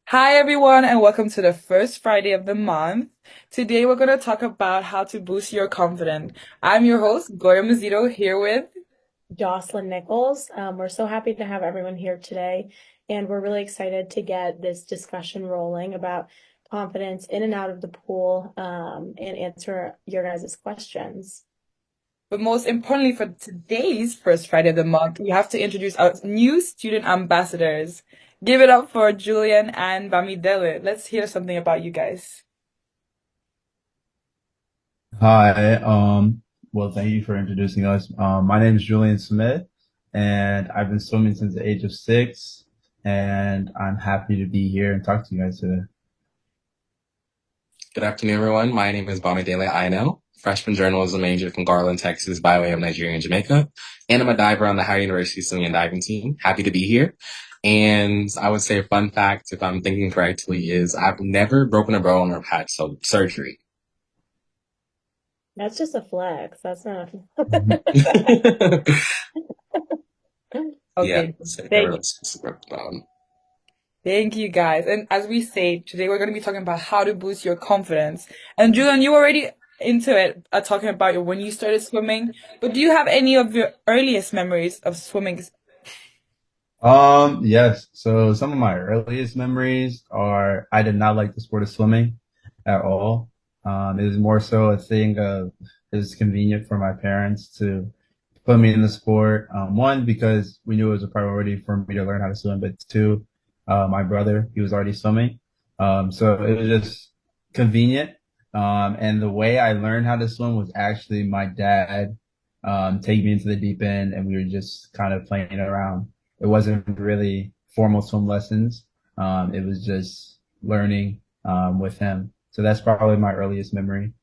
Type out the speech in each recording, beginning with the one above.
Hi, everyone, and welcome to the first Friday of the month. Today, we're going to talk about how to boost your confidence. I'm your host, Goya Mazito, here with. Jocelyn Nichols. We're so happy to have everyone here today, and we're really excited to get this discussion rolling about confidence in and out of the pool, and answer your guys' questions. But most importantly, for today's first Friday of the month, we have to introduce our new student ambassadors. Give it up for Julian and Bamidele. Let's hear something about you guys. Hi, well, thank you for introducing us. My name is Julian Smith, and I've been swimming since the age of 6, and I'm happy to be here and talk to you guys today. Good afternoon, everyone. My name is Bamidele Aino, freshman journalism major from Garland, Texas, by way of Nigeria and Jamaica. And I'm a diver on the Howard University swimming and diving team. Happy to be here. And I would say a fun fact, if I'm thinking correctly, is I've never broken a bone or had surgery. That's just a flex. That's not. Yeah, Okay, so I never thank like broke a bone. Thank you guys. And as we say, today we're going to be talking about how to boost your confidence. And Julian, you already into it, talking about when you started swimming. But do you have any of your earliest memories of swimming? Yes. So some of my earliest memories are I did not like the sport of swimming at all. It was more so a thing of it was convenient for my parents to put me in the sport. One, because we knew it was a priority for me to learn how to swim, but two, my brother, he was already swimming. So it was just convenient. And the way I learned how to swim was actually my dad, taking me into the deep end and we were just kind of playing around. It wasn't really formal swim lessons. It was just learning, with him. So that's probably my earliest memory,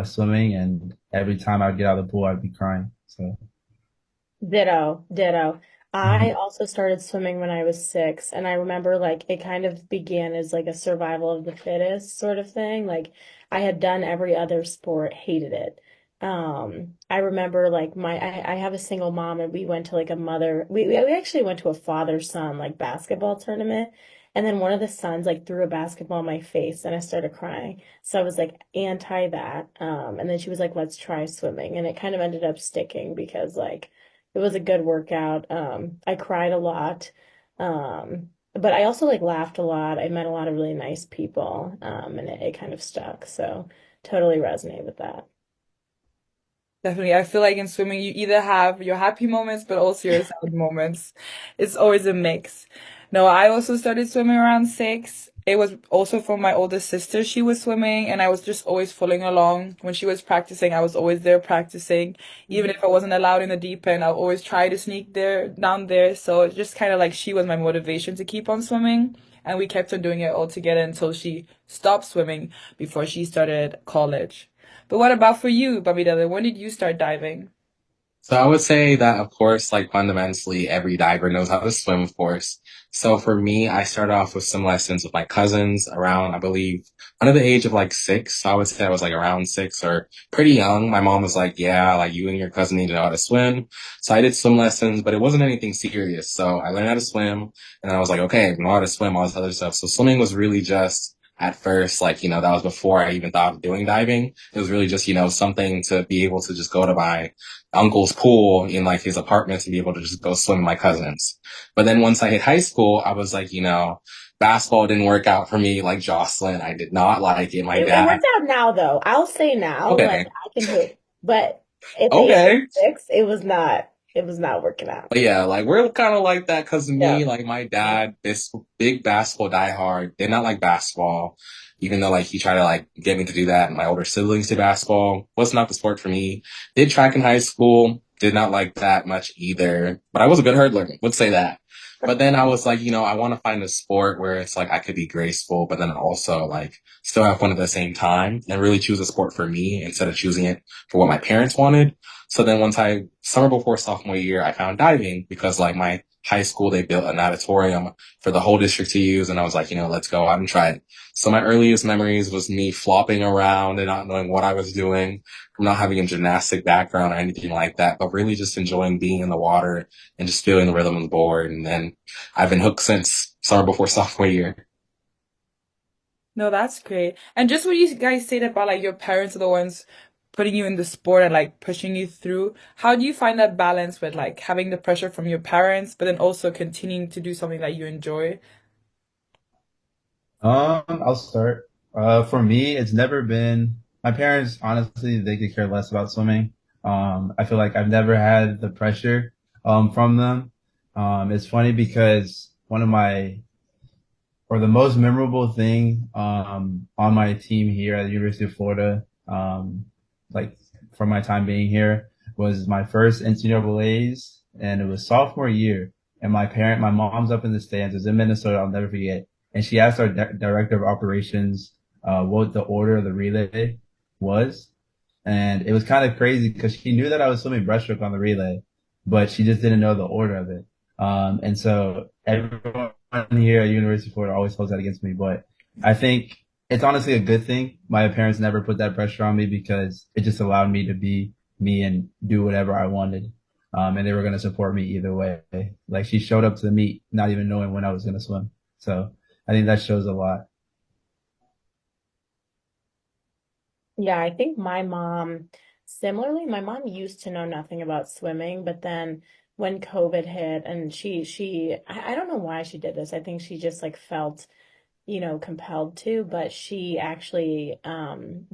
swimming. And every time I'd get out of the pool, I'd be crying. So. Ditto, ditto. I Mhm. also started swimming when I was 6, and I remember like it kind of began as like a survival of the fittest sort of thing. Like I had done every other sport, hated it. I remember like I have a single mom, and we went to like a mother we actually went to a father-son like basketball tournament, and then one of the sons like threw a basketball in my face and I started crying. So I was like anti that. And then she was like, let's try swimming, and it kind of ended up sticking because like it was a good workout. I cried a lot. But I also like laughed a lot. I met a lot of really nice people. And it kind of stuck. So totally resonate with that. Definitely. I feel like in swimming, you either have your happy moments, but also your sad moments. It's always a mix. No, I also started swimming around 6. It was also from my older sister. She was swimming, and I was just always following along. When she was practicing, I was always there practicing. Even Mhm. if I wasn't allowed in the deep end, I'll always try to sneak there, down there. So it's just kind of like she was my motivation to keep on swimming. And we kept on doing it all together until she stopped swimming before she started college. But what about for you, Bamidele? When did you start diving? So I would say that, of course, like fundamentally, every diver knows how to swim, of course. So for me, I started off with some lessons with my cousins around, I believe, under the age of like 6. So I would say I was like around 6 or pretty young. My mom was like, yeah, like you and your cousin need to know how to swim. So I did swim lessons, but it wasn't anything serious. So I learned how to swim and then I was like, okay, I know how to swim, all this other stuff. So swimming was really just at first, like, that was before I even thought of doing diving. It was really just, something to be able to just go to my uncle's pool in like his apartment to be able to just go swim with my cousins. But then once I hit high school, I was like, basketball didn't work out for me like Jocelyn. I did not like it. My It dad, worked out now though. I'll say now, like okay, I can hit, but at the age of okay. 6, it was not working out. But yeah, like we're kind of like that because of Yeah. me, like my dad, this big basketball diehard, did not like basketball, even though like he tried to like get me to do that. My older siblings did basketball. Was not the sport for me. Did track in high school. Did not like that much either. But I was a good hurdler. Would say that. But then I was like, I want to find a sport where it's like I could be graceful, but then also like still have fun at the same time and really choose a sport for me instead of choosing it for what my parents wanted. So then summer before sophomore year, I found diving because like my high school, they built an auditorium for the whole district to use. And I was like, let's go out and try it. So my earliest memories was me flopping around and not knowing what I was doing, from not having a gymnastic background or anything like that, but really just enjoying being in the water and just feeling the rhythm of the board. And then I've been hooked since summer before sophomore year. No, that's great. And just what you guys said about like your parents are the ones putting you in the sport and like pushing you through. How do you find that balance with like having the pressure from your parents, but then also continuing to do something that you enjoy? I'll start. For me, it's never been my parents, honestly, they could care less about swimming. I feel like I've never had the pressure from them. It's funny because one of my or the most memorable thing on my team here at the University of Florida, like from my time being here, was my first NCAA's, and it was sophomore year. And my mom's up in the stands. It was in Minnesota. I'll never forget. And she asked our director of operations what the order of the relay was, and it was kind of crazy because she knew that I was swimming breaststroke on the relay, but she just didn't know the order of it. And so everyone here at University of Florida always holds that against me. But I think it's honestly a good thing. My parents never put that pressure on me because it just allowed me to be me and do whatever I wanted. And they were going to support me either way. Like she showed up to the meet, not even knowing when I was going to swim. So I think that shows a lot. Yeah, I think my mom, similarly, my mom used to know nothing about swimming, but then when COVID hit and I don't know why she did this. I think she just like felt compelled to, but she actually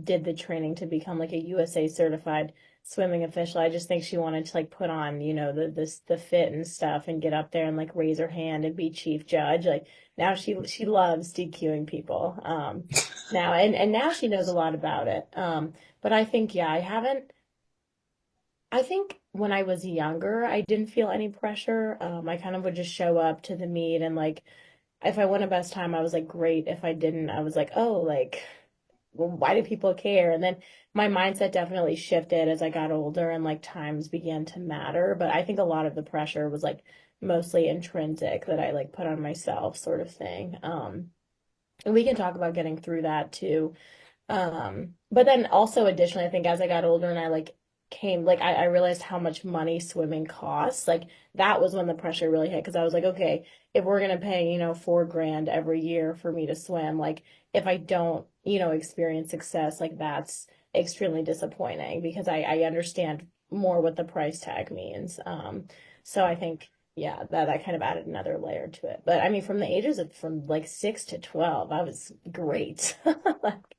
did the training to become like a USA certified swimming official. I just think she wanted to like put on, the fit and stuff and get up there and like raise her hand and be chief judge. Like now she loves DQing people. Now and now she knows a lot about it. But I think yeah, I think when I was younger, I didn't feel any pressure. I kind of would just show up to the meet and like if I won a best time, I was like, great. If I didn't, I was like, oh, like, well, why do people care? And then my mindset definitely shifted as I got older and like times began to matter. But I think a lot of the pressure was like mostly intrinsic that I like put on myself, sort of thing. And we can talk about getting through that too. But then also additionally, I think as I got older and I like came, like I realized how much money swimming costs. Like that was when the pressure really hit because I was like, okay, if we're gonna pay, 4 grand every year for me to swim, like if I don't, experience success, like that's extremely disappointing because I understand more what the price tag means. So I think yeah, that kind of added another layer to it. But I mean, from the ages of from like 6 to 12, I was great. Like,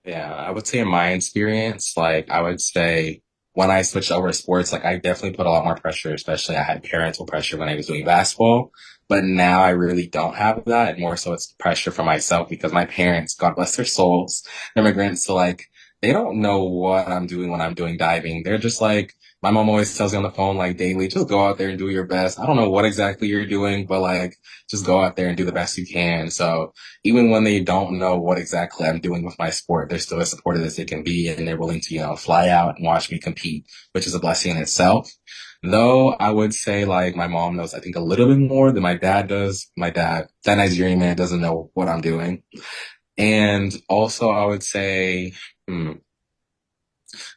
Yeah, I would say in my experience, like I would say when I switched over to sports, like I definitely put a lot more pressure, especially I had parental pressure when I was doing basketball. But now I really don't have that. And more so it's pressure for myself because my parents, God bless their souls, immigrants, so like they don't know what I'm doing when I'm doing diving. They're just like my mom always tells me on the phone like daily, just go out there and do your best. I don't know what exactly you're doing, but like just go out there and do the best you can. So even when they don't know what exactly I'm doing with my sport, they're still as supportive as they can be, and they're willing to, fly out and watch me compete, which is a blessing in itself. Though I would say like my mom knows, I think a little bit more than my dad does. That Nigerian man doesn't know what I'm doing. And also I would say, hmm,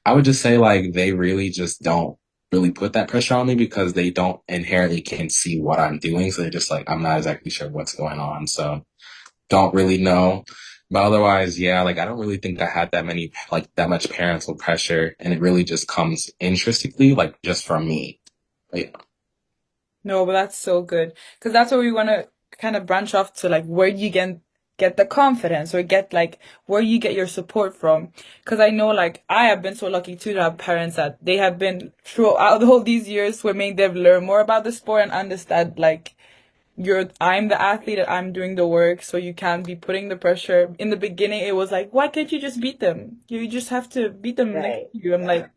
I would just say like they really just don't really put that pressure on me because they don't inherently can see what I'm doing. So they're just like, I'm not exactly sure what's going on. So don't really know. But otherwise, yeah, like I don't really think I had that much parental pressure. And it really just comes intrinsically, like just from me. Like, No, but that's so good because that's where we want to kind of branch off to like where you get the confidence or get like where you get your support from. Because I know like I have been so lucky too to have parents that they have been throughout all these years swimming. They've learned more about the sport and understand like I'm the athlete and I'm doing the work, so you can't be putting the pressure. In the beginning, it was like, why can't you just beat them? You just have to beat them next right. to you. I'm like,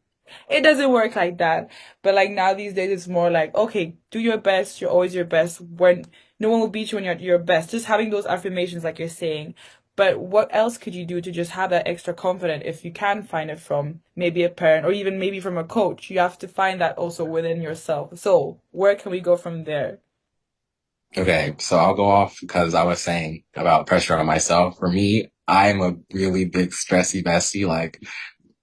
it doesn't work like that. But like now these days, it's more like, okay, do your best. You're always your best. When no one will beat you when you're at your best. Just having those affirmations, like you're saying. But what else could you do to just have that extra confidence if you can find it from maybe a parent or even maybe from a coach? You have to find that also within yourself. So where can we go from there? okay, so I'll go off because I was saying about pressure on myself. For me, I'm a really big stressy bestie. Like,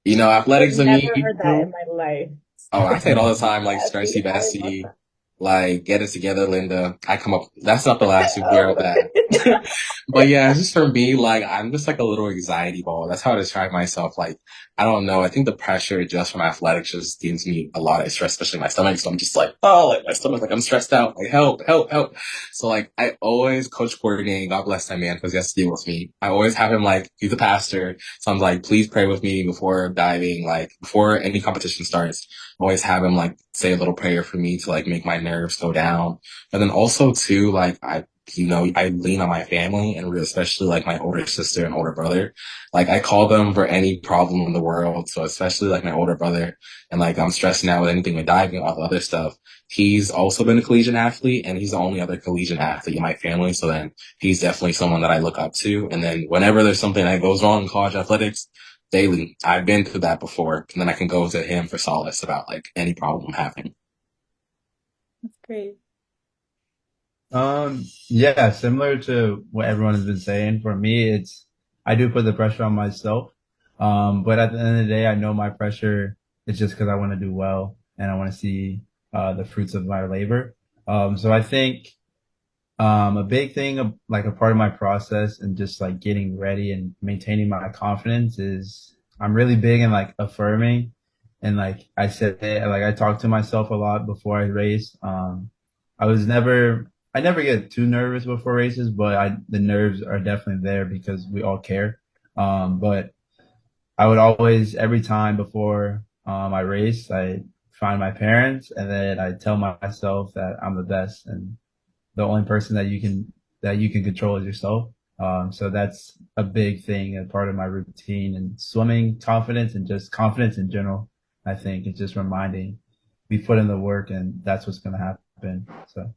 I've athletics to me never heard that in equal. my life. Oh, I say it all the time, like Bessie, stressy I love bestie. that. Like, get it together, Linda. I come up. That's not the last you hear of that. But yeah, it's just for me, like, I'm just like a little anxiety ball. That's how I describe myself. Like, I don't know. I think the pressure just from athletics just gives me a lot of stress, especially my stomach. So I'm just like, oh, like my stomach, like I'm stressed out. Like, help, help, help. So like, I always coach coordinating. God bless that man because he has to deal with me. I always have him like, he's a pastor. So I'm like, please pray with me before diving, like before any competition starts. I always have him like say a little prayer for me to like make my nerves go down. And then also too, like I lean on my family and especially like my older sister and older brother. Like I call them for any problem in the world. So especially like my older brother and like I'm stressing out with anything with diving, all the other stuff. He's also been a collegiate athlete and he's the only other collegiate athlete in my family. So then he's definitely someone that I look up to. And then whenever there's something that goes wrong in college athletics, daily, I've been through that before. And then I can go to him for solace about like any problem I'm having. That's great. Yeah, similar to what everyone has been saying. For me, I do put the pressure on myself. But at the end of the day, I know my pressure is just because I want to do well and I want to see the fruits of my labor. So I think a big thing of like a part of my process and just like getting ready and maintaining my confidence is I'm really big in like affirming and like I said like I talk to myself a lot before I race. I was never I never get too nervous before races, but the nerves are definitely there because we all care. But I would always every time before I race, I find my parents and then I tell myself that I'm the best and the only person that you can control is yourself. So that's a big thing and part of my routine and swimming confidence and just confidence in general. I think it's just reminding we put in the work and that's what's going to happen. So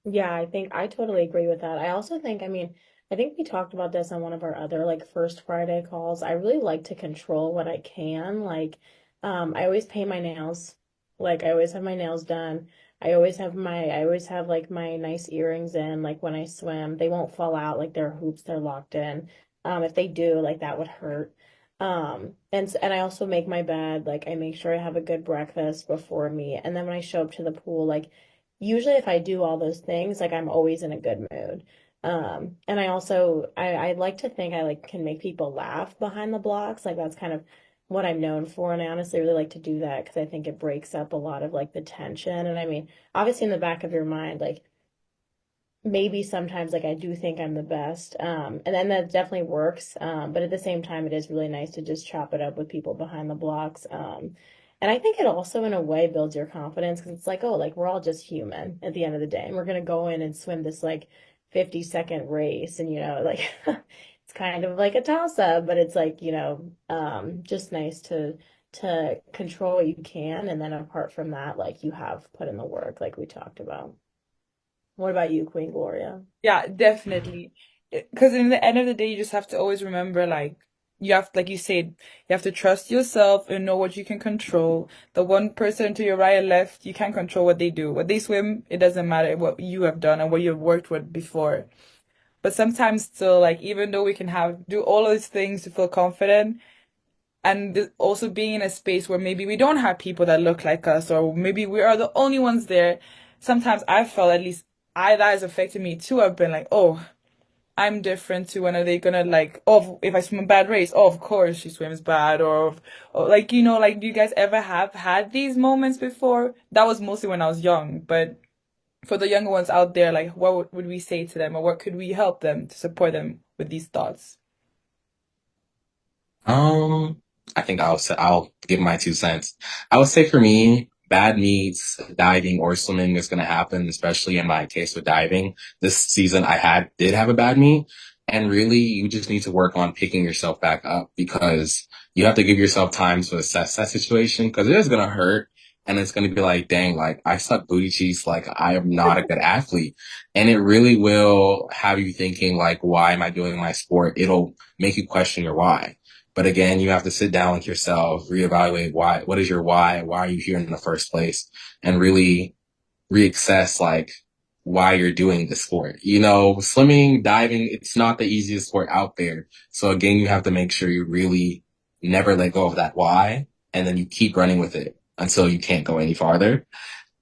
Yeah, I think I totally agree with that. I also think, I mean, I think we talked about this on one of our other like first Friday calls. I really like to control what I can. Like, I always paint my nails. Like, I always have my nails done. I always have like my nice earrings in. Like when I swim, they won't fall out. Like they're hoops, they're locked in. If they do, like that would hurt. And I also make my bed. Like I make sure I have a good breakfast before me. And then when I show up to the pool, like usually if I do all those things, like I'm always in a good mood. And I also I like to think I like can make people laugh behind the blocks. Like that's kind of what I'm known for. And I honestly really like to do that because I think it breaks up a lot of like the tension. And I mean, obviously in the back of your mind, like maybe sometimes like I do think I'm the best. And then that definitely works. But at the same time, it is really nice to just chop it up with people behind the blocks. And I think it also in a way builds your confidence because it's like, oh, like we're all just human at the end of the day. And we're gonna go in and swim this like 50-second race. And like it's kind of like a toss up, but it's like, just nice to control what you can. And then apart from that, like you have put in the work, like we talked about. What about you, Queen Gloria? Yeah, definitely. Because in the end of the day, you just have to always remember, like, you have, like you said, you have to trust yourself and know what you can control. The one person to your right and left, you can't control what they do. What they swim, it doesn't matter what you have done and what you've worked with before. But sometimes still, like, even though we can do all those things to feel confident, and also being in a space where maybe we don't have people that look like us, or maybe we are the only ones there. Sometimes I felt, at least that has affected me too. I've been like, oh, I'm different too. When are they gonna like, oh, if I swim a bad race, oh, of course she swims bad, or like, like, do you guys ever have had these moments before? That was mostly when I was young, but for the younger ones out there, like, what would we say to them, or what could we help them to support them with these thoughts? Um, I think I'll give my 2 cents. I would say for me, bad meets diving or swimming is going to happen, especially in my case with diving. This season did have a bad meet, and really you just need to work on picking yourself back up because you have to give yourself time to assess that situation because it is going to hurt. And it's going to be like, dang, like I suck booty cheeks. Like I am not a good athlete. And it really will have you thinking like, why am I doing my sport? It'll make you question your why. But again, you have to sit down with yourself, reevaluate what is your why? Why are you here in the first place? And really reassess like why you're doing the sport. Swimming, diving, it's not the easiest sport out there. So again, you have to make sure you really never let go of that why. And then you keep running with it until you can't go any farther.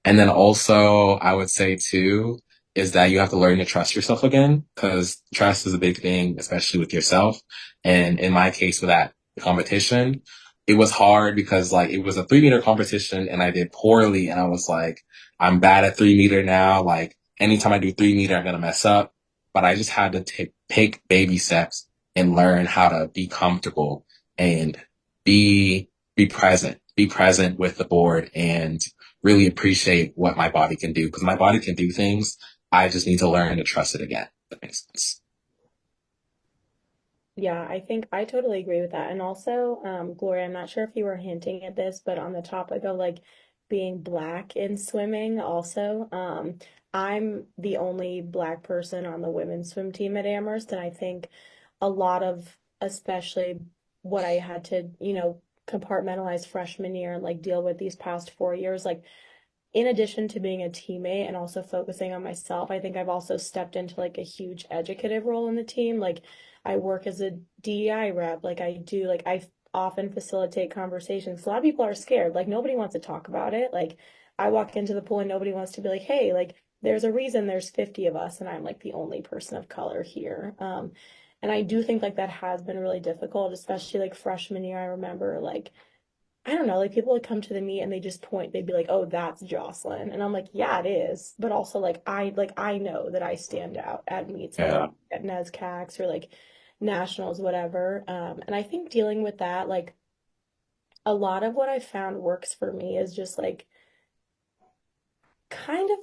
And then also, I would say too, is that you have to learn to trust yourself again, because trust is a big thing, especially with yourself. And in my case, with that competition, it was hard because like it was a 3 meter competition and I did poorly. And I was like, I'm bad at 3 meter now. Like anytime I do 3 meter, I'm going to mess up. But I just had to take baby steps and learn how to be comfortable and be, be present with the board and really appreciate what my body can do because my body can do things. I just need to learn to trust it again. If that makes sense. Yeah, I think I totally agree with that. And also, Gloria, I'm not sure if you were hinting at this, but on the topic of like being black in swimming, also, I'm the only black person on the women's swim team at Amherst, and I think a lot of, especially what I had to, compartmentalize freshman year and like deal with these past 4 years, like in addition to being a teammate and also focusing on myself, I think I've also stepped into like a huge educative role in the team. Like I work as a DEI rep, like I do, like I often facilitate conversations. A lot of people are scared, like nobody wants to talk about it. Like I walk into the pool and nobody wants to be like, hey, like there's a reason there's 50 of us and I'm like the only person of color here. And I do think like that has been really difficult, especially like freshman year. I remember like I don't know, like people would come to the meet and they just point, they'd be like, "Oh, that's Jocelyn," and I'm like, "Yeah, it is," but also like I know that I stand out at meets, whether Yeah. it's at NESCACs or like nationals, whatever. And I think dealing with that, like a lot of what I found works for me is just like kind of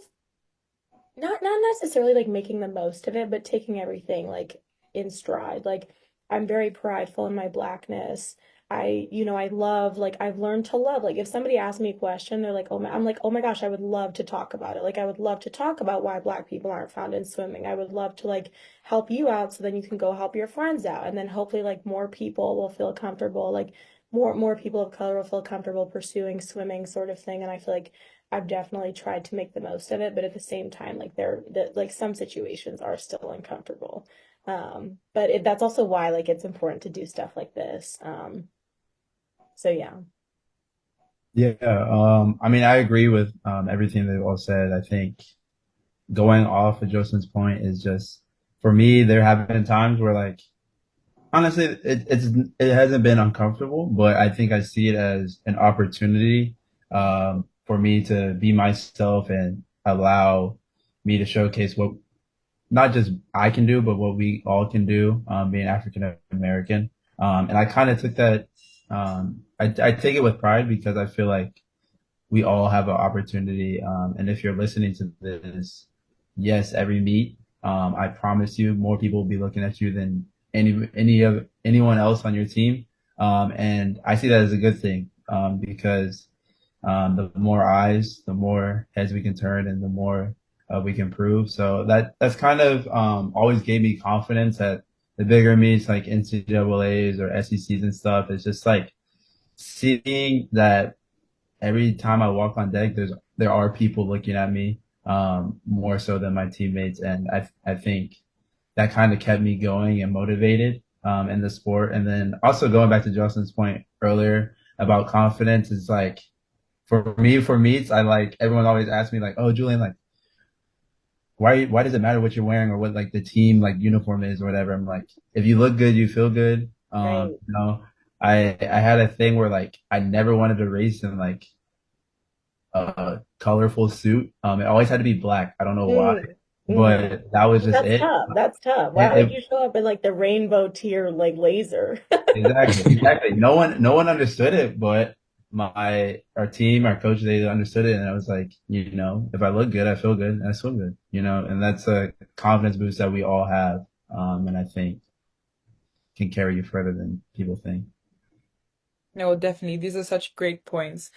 not necessarily like making the most of it, but taking everything like in stride. Like I'm very prideful in my blackness. I love like I've learned to love. Like if somebody asks me a question, they're like, "Oh my," I'm like, "Oh my gosh, I would love to talk about it." Like I would love to talk about why black people aren't found in swimming. I would love to like help you out so then you can go help your friends out. And then hopefully like more people will feel comfortable, like more people of color will feel comfortable pursuing swimming sort of thing. And I feel like I've definitely tried to make the most of it, but at the same time, like like some situations are still uncomfortable. But that's also why like it's important to do stuff like this. So yeah. Yeah, I mean, I agree with everything they've all said. I think going off of Jocelyn's point is just for me, there have been times where like honestly, it hasn't been uncomfortable, but I think I see it as an opportunity for me to be myself and allow me to showcase what not just I can do, but what we all can do, being African American. And I kind of took that, I take it with pride because I feel like we all have an opportunity. And if you're listening to this, yes, every meet, I promise you more people will be looking at you than anyone else on your team. And I see that as a good thing, because the more eyes, the more heads we can turn, and the more we can prove. So that's kind of always gave me confidence that the bigger meets like NCAA's or SECs and stuff, it's just like seeing that every time I walk on deck, there are people looking at me more so than my teammates, and I think that kind of kept me going and motivated in the sport. And then also going back to Justin's point earlier about confidence is like for me, for meets, I like everyone always asks me like, "Oh, Julian, like, why does it matter what you're wearing or what like the team like uniform is or whatever?" I'm like, if you look good, you feel good. Right. I had a thing where like I never wanted to race in like a colorful suit. It always had to be black. I don't know why, Mm. Mm-hmm. but that was just That's it. tough. That's tough. Why would It, you show up in like the rainbow tier like laser? exactly. No one understood it, but our team, our coach, they understood it, and I was like, if I look good, I feel good, and I swim good, and that's a confidence boost that we all have, and I think can carry you further than people think. No, definitely. These are such great points.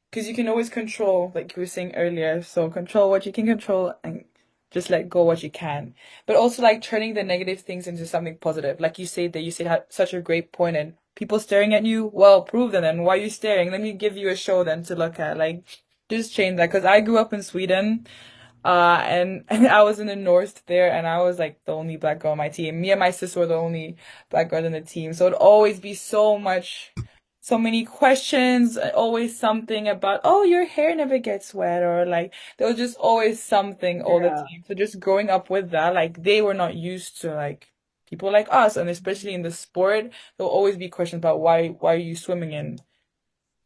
Because you can always control, like you were saying earlier. So control what you can control and just let go what you can. But also like turning the negative things into something positive. Like you said had such a great point and people staring at you, well, prove them then. Why are you staring? Let me give you a show then to look at. Like just change that. Because I grew up in Sweden. And I was in the north there, and I was like the only black girl on my team. Me and my sister were the only black girls in the team, so it'd always be so many questions, always something about, oh, your hair never gets wet, or like there was just always something all the Yeah. time. So just growing up with that, like they were not used to like people like us, and especially in the sport, there'll always be questions about why are you swimming in.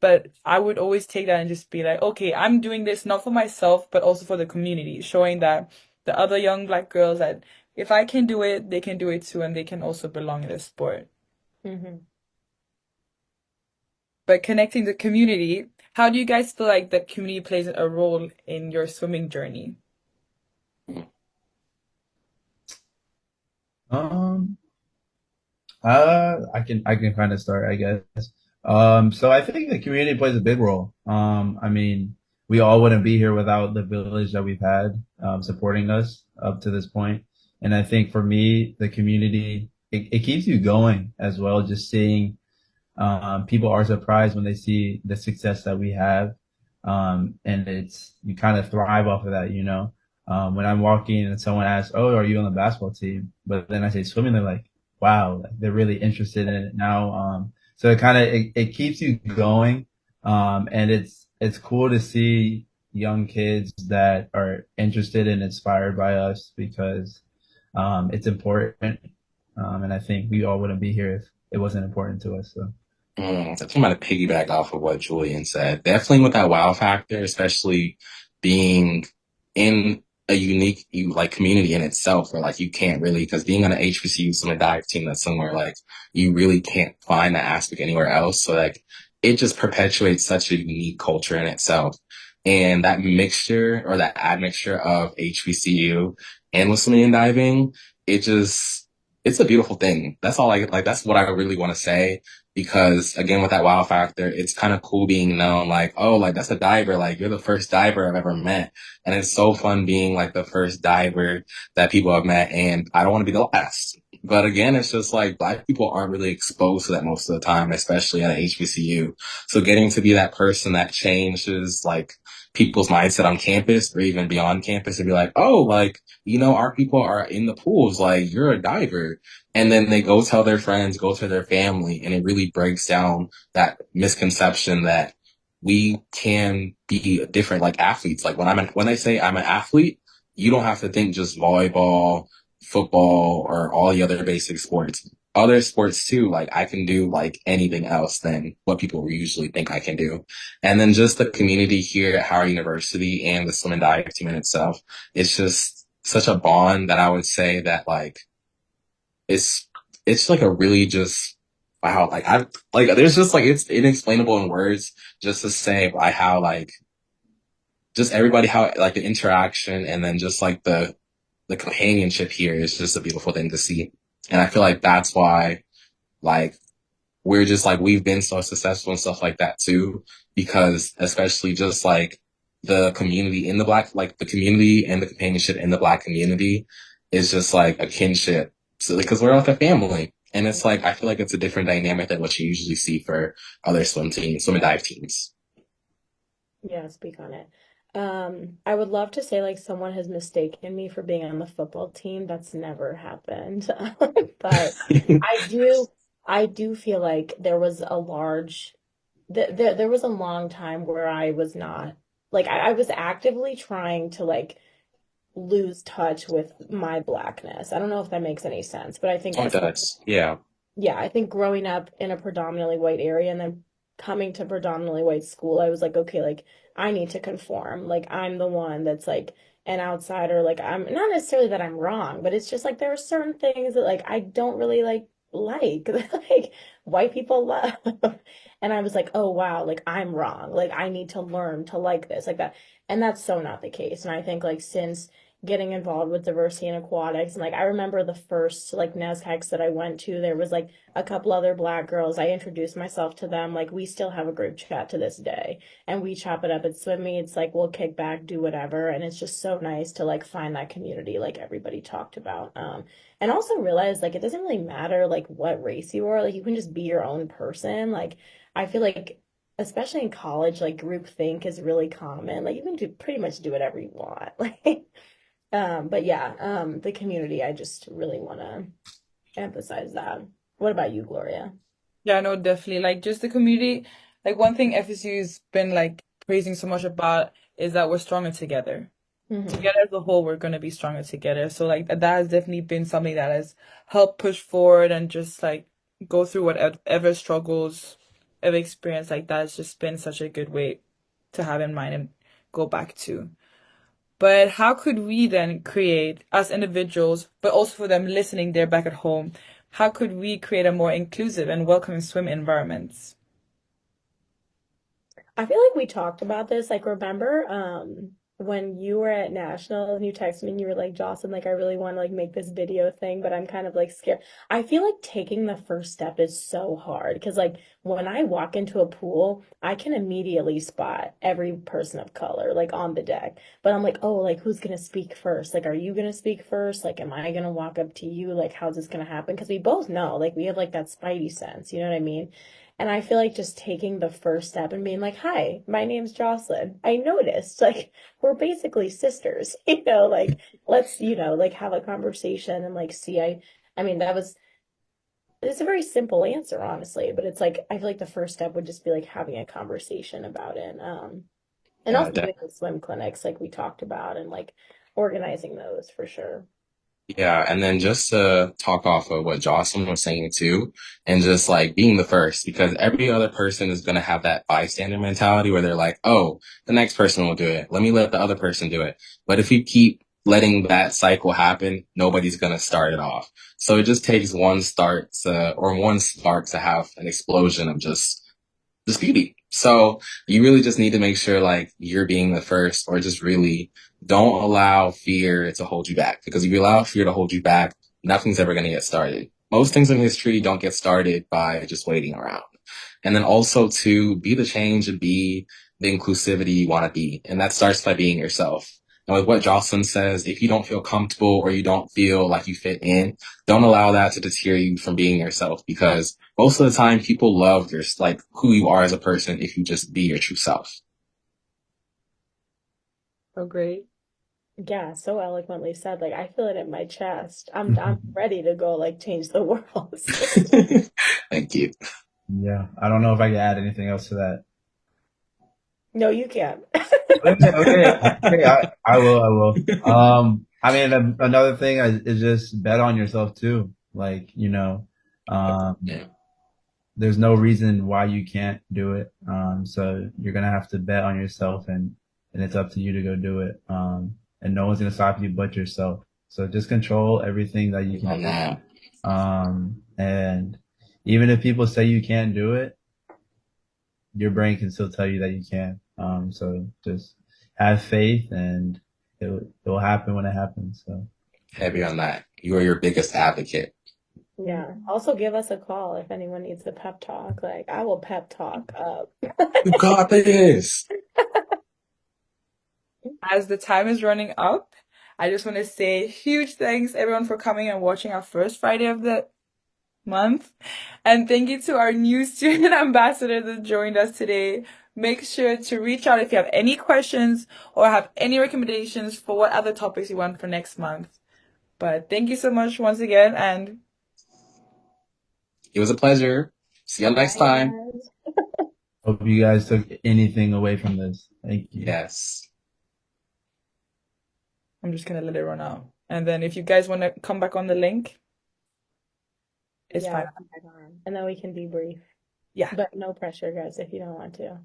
But I would always take that and just be like, okay, I'm doing this not for myself, but also for the community, showing that the other young black girls that if I can do it, they can do it too, and they can also belong in the sport. Hmm. But connecting the community, how do you guys feel like the community plays a role in your swimming journey? Um, I can kind of start, I guess. So I think the community plays a big role. I mean, we all wouldn't be here without the village that we've had supporting us up to this point. And I think for me, the community it keeps you going as well. Just seeing people are surprised when they see the success that we have. And you kind of thrive off of that, you know. When I'm walking and someone asks, "Oh, are you on the basketball team?" But then I say swimming, they're like, "Wow, like, they're really interested in it now." So it keeps you going. And it's cool to see young kids that are interested and inspired by us because, it's important. And I think we all wouldn't be here if it wasn't important to us. So. I think I'm going to piggyback off of what Julian said. Definitely with that wow factor, especially being in a unique like community in itself, where like you can't really because being on an HBCU swim and dive team that's somewhere like you really can't find that aspect anywhere else. So like it just perpetuates such a unique culture in itself. And that mixture or that admixture of HBCU and with swimming and diving, it just it's a beautiful thing. That's all I like. That's what I really want to say because again with that wow factor it's kind of cool being known like oh like that's a diver like you're the first diver I've ever met and it's so fun being like the first diver that people have met and I don't want to be the last but again it's just like black people aren't really exposed to that most of the time especially at HBCU so getting to be that person that changes like people's mindset on campus or even beyond campus and be like oh like you know our people are in the pools like you're a diver and then they go tell their friends, go to their family, and it really breaks down that misconception that we can be different like athletes. Like when they say I'm an athlete, you don't have to think just volleyball, football, or all the other basic sports. Other sports too, like I can do like anything else than what people usually think I can do. And then just the community here at Howard University and the swim and dive team in itself, it's just such a bond that I would say that like it's it's like a really just wow like I like there's just like it's inexplainable in words just to say by how like just everybody how like the interaction and then just like the companionship here is just a beautiful thing to see and I feel like that's why like we're just like we've been so successful and stuff like that too because especially just like the community in the black like the community and the companionship in the black community is just like a kinship so because we're like a family and it's like I feel like it's a different dynamic than what you usually see for other swim and dive teams. Yeah, speak on it. I would love to say like someone has mistaken me for being on the football team. That's never happened. But I do I do feel like there was a large there was a long time where I was not like I was actively trying to like lose touch with my blackness. I don't know if that makes any sense, but I think Oh, it does. Yeah. yeah, I think growing up in a predominantly white area and then coming to predominantly white school, I was like, okay, like I need to conform. Like I'm the one that's like an outsider. Like I'm not necessarily that I'm wrong, but it's just like there are certain things that like I don't really like like white people love. And I was like, oh wow, like I'm wrong. Like I need to learn to like this, like that. And that's so not the case. And I think like since getting involved with diversity in aquatics. And like I remember the first like NESCACs that I went to, there was like a couple other black girls. I introduced myself to them. Like we still have a group chat to this day. And we chop it up at swim meets, like we'll kick back, do whatever. And it's just so nice to like find that community like everybody talked about. And also realize like it doesn't really matter like what race you are, like you can just be your own person. Like I feel like especially in college, like group think is really common. Like you can do pretty much do whatever you want. Like but yeah, the community, I just really want to emphasize that. What about you, Gloria? Yeah, no, definitely. Like just the community, like one thing FSU's been like praising so much about is that we're stronger together. Hmm. Together as a whole, we're gonna be stronger together. So like that has definitely been something that has helped push forward and just like go through whatever struggles, ever experience like that has just been such a good way to have in mind and go back to. But how could we then create, as individuals, but also for them listening there back at home, how could we create a more inclusive and welcoming swim environments? I feel like we talked about this. Like, remember, when you were at National and you texted me and you were like, Jocelyn, like, I really want to like make this video thing, but I'm kind of like scared. I feel like taking the first step is so hard because, like, when I walk into a pool, I can immediately spot every person of color, like, on the deck. But I'm like, oh, like, who's gonna speak first? Like, are you gonna speak first? Like, am I gonna walk up to you? Like, how's this gonna happen? Because we both know, like, we have like that spidey sense, you know what I mean? And I feel like just taking the first step and being like, hi, my name's Jocelyn. I noticed, like, we're basically sisters, like, let's, like have a conversation and like see, I mean, it's a very simple answer, honestly, but it's like, I feel like the first step would just be like having a conversation about it. And Yeah, also doing the swim clinics like we talked about and like organizing those for sure. Yeah, and then just to talk off of what Jocelyn was saying too, and just like being the first, because every other person is going to have that bystander mentality where they're like, oh, the next person will do it. Let me let the other person do it. But if you keep letting that cycle happen, nobody's going to start it off. So it just takes one spark to have an explosion of just beauty. So you really just need to make sure like you're being the first or just really don't allow fear to hold you back. Because if you allow fear to hold you back, nothing's ever going to get started. Most things in history don't get started by just waiting around. And then also to be the change and be the inclusivity you want to be. And that starts by being yourself. And with what Jocelyn says, if you don't feel comfortable or you don't feel like you fit in, don't allow that to deter you from being yourself because most of the time people love your, like who you are as a person if you just be your true self. So great. Yeah, so eloquently said. Like I feel it in my chest. I'm ready to go like change the world. Thank you. Yeah, I don't know if I can add anything else to that. No, you can't. Okay, okay, okay. I will. I will. I mean, another thing is just bet on yourself too. Like, um, Yeah. there's no reason why you can't do it. So you're gonna have to bet on yourself, and it's up to you to go do it. And no one's gonna stop you but yourself. So just control everything that you can On do. that. And even if people say you can't do it, your brain can still tell you that you can. So just have faith and it'll happen when it happens. So Heavy on that. You are your biggest advocate. Yeah. Also give us a call if anyone needs a pep talk. Like I will pep talk up. You got this. As the time is running up, I just want to say huge thanks everyone for coming and watching our first Friday of the month. And thank you to our new student ambassador that joined us today. Make sure to reach out if you have any questions or have any recommendations for what other topics you want for next month. But thank you so much once again, and It was a pleasure. See you next Bye, time. guys. hope you guys took anything away from this. Thank you. Yes. I'm just gonna let it run out. And then if you guys want to come back on the link, it's Yeah, fine. I'll come back on. And then we can debrief. Yeah. But no pressure, guys, if you don't want to.